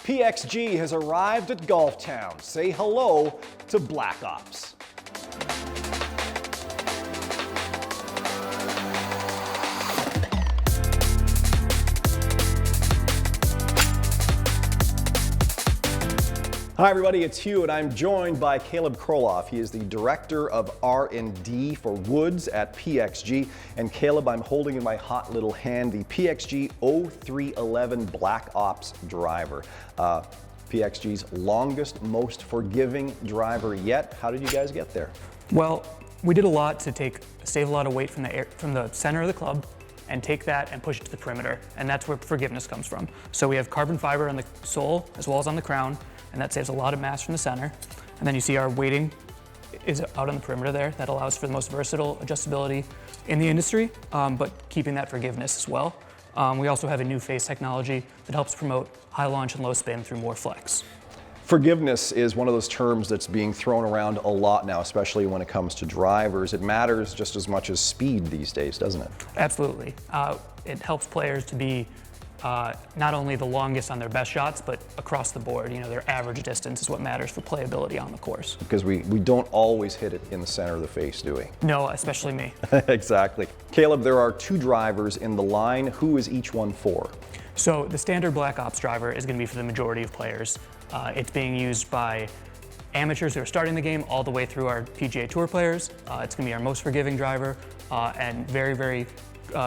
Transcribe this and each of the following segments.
PXG has arrived at Golf Town. Say hello to Black Ops. Hi everybody, it's Hugh and I'm joined by Caleb Kroloff. He is the Director of R&D for Woods at PXG. And Caleb, I'm holding in my hot little hand the PXG 0311 Black Ops driver. PXG's longest, most forgiving driver yet. How did you guys get there? Well, we did a lot to save a lot of weight from the center of the club and take that and push it to the perimeter. And that's where forgiveness comes from. So we have carbon fiber on the sole as well as on the crown, and that saves a lot of mass from the center. And then you see our weighting is out on the perimeter there. That allows for the most versatile adjustability in the industry, but keeping that forgiveness as well. We also have a new face technology that helps promote high launch and low spin through more flex. Forgiveness is one of those terms that's being thrown around a lot now, especially when it comes to drivers. It matters just as much as speed these days, doesn't it? Absolutely. It helps players to be not only the longest on their best shots, but across the board. You know, their average distance is what matters for playability on the course. Because we don't always hit it in the center of the face, do we? No, especially me. Exactly. Caleb, there are two drivers in the line. Who is each one for? So the standard Black Ops driver is going to be for the majority of players. It's being used by amateurs who are starting the game all the way through our PGA Tour players. It's going to be our most forgiving driver and very, very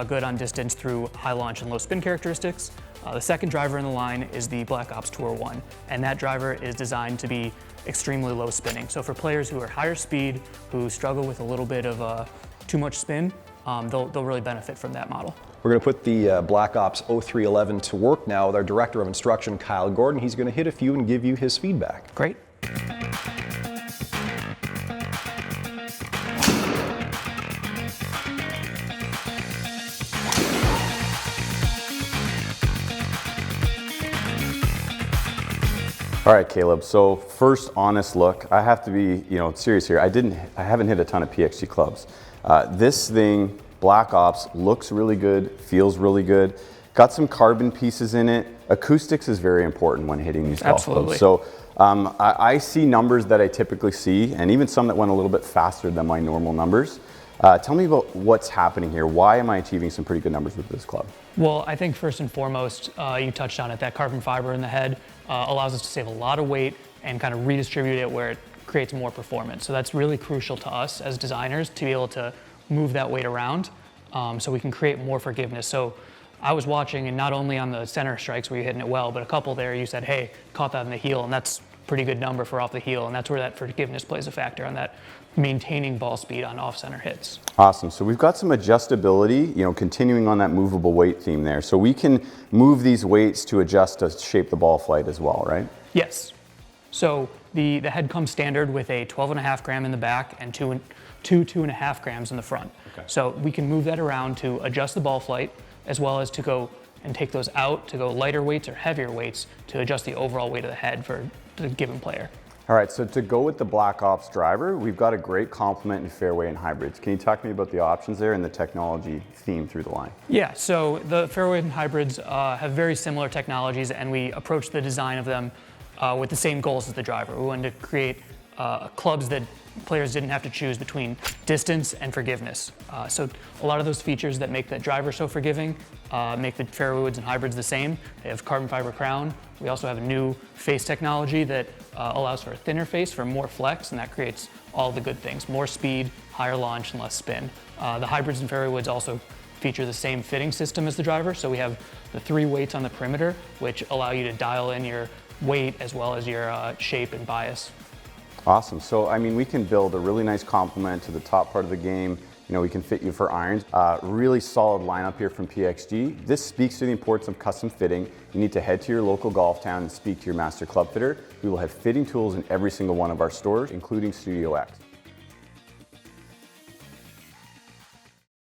good on distance through high launch and low spin characteristics. The second driver in the line is the Black Ops Tour 1, and that driver is designed to be extremely low spinning. So for players who are higher speed, who struggle with a little bit of too much spin, they'll really benefit from that model. We're going to put the Black Ops 0311 to work now with our Director of Instruction, Kyle Gordon. He's going to hit a few and give you his feedback. Great. All right, Caleb, so first honest look, I have to be, serious here. I haven't hit a ton of PXG clubs. This thing, Black Ops, looks really good, feels really good. Got some carbon pieces in it. Acoustics is very important when hitting these golf clubs. So I see numbers that I typically see, and even some that went a little bit faster than my normal numbers. Tell me about what's happening here. Why am I achieving some pretty good numbers with this club? Well, I think first and foremost, you touched on it, that carbon fiber in the head allows us to save a lot of weight and kind of redistribute it where it creates more performance. So that's really crucial to us as designers to be able to move that weight around so we can create more forgiveness. So I was watching, and not only on the center strikes where you're hitting it well, but a couple there you said, hey, caught that in the heel, and that's a pretty good number for off the heel, and that's where that forgiveness plays a factor on that maintaining ball speed on off-center hits. Awesome. So we've got some adjustability, continuing on that movable weight theme there. So we can move these weights to adjust to shape the ball flight as well, right? Yes. So the head comes standard with a 12.5 gram in the back and 2.5 grams in the front. Okay. So we can move that around to adjust the ball flight, as well as to go and take those out to go lighter weights or heavier weights to adjust the overall weight of the head for the given player. All right, so to go with the Black Ops driver, we've got a great complement in fairway and hybrids. Can you talk to me about the options there and the technology theme through the line? Yeah, so the fairway and hybrids have very similar technologies, and we approach the design of them with the same goals as the driver. We wanted to create clubs that players didn't have to choose between distance and forgiveness. So a lot of those features that make the driver so forgiving make the fairways and hybrids the same. They have carbon fiber crown. We also have a new face technology that allows for a thinner face for more flex, and that creates all the good things: more speed, higher launch, and less spin. The hybrids and fairway woods also feature the same fitting system as the driver. So we have the 3 weights on the perimeter, which allow you to dial in your weight as well as your shape and bias. Awesome. So, we can build a really nice complement to the top part of the game. We can fit you for irons. Really solid lineup here from PXG. This speaks to the importance of custom fitting. You need to head to your local golf town and speak to your master club fitter. We will have fitting tools in every single one of our stores, including Studio X.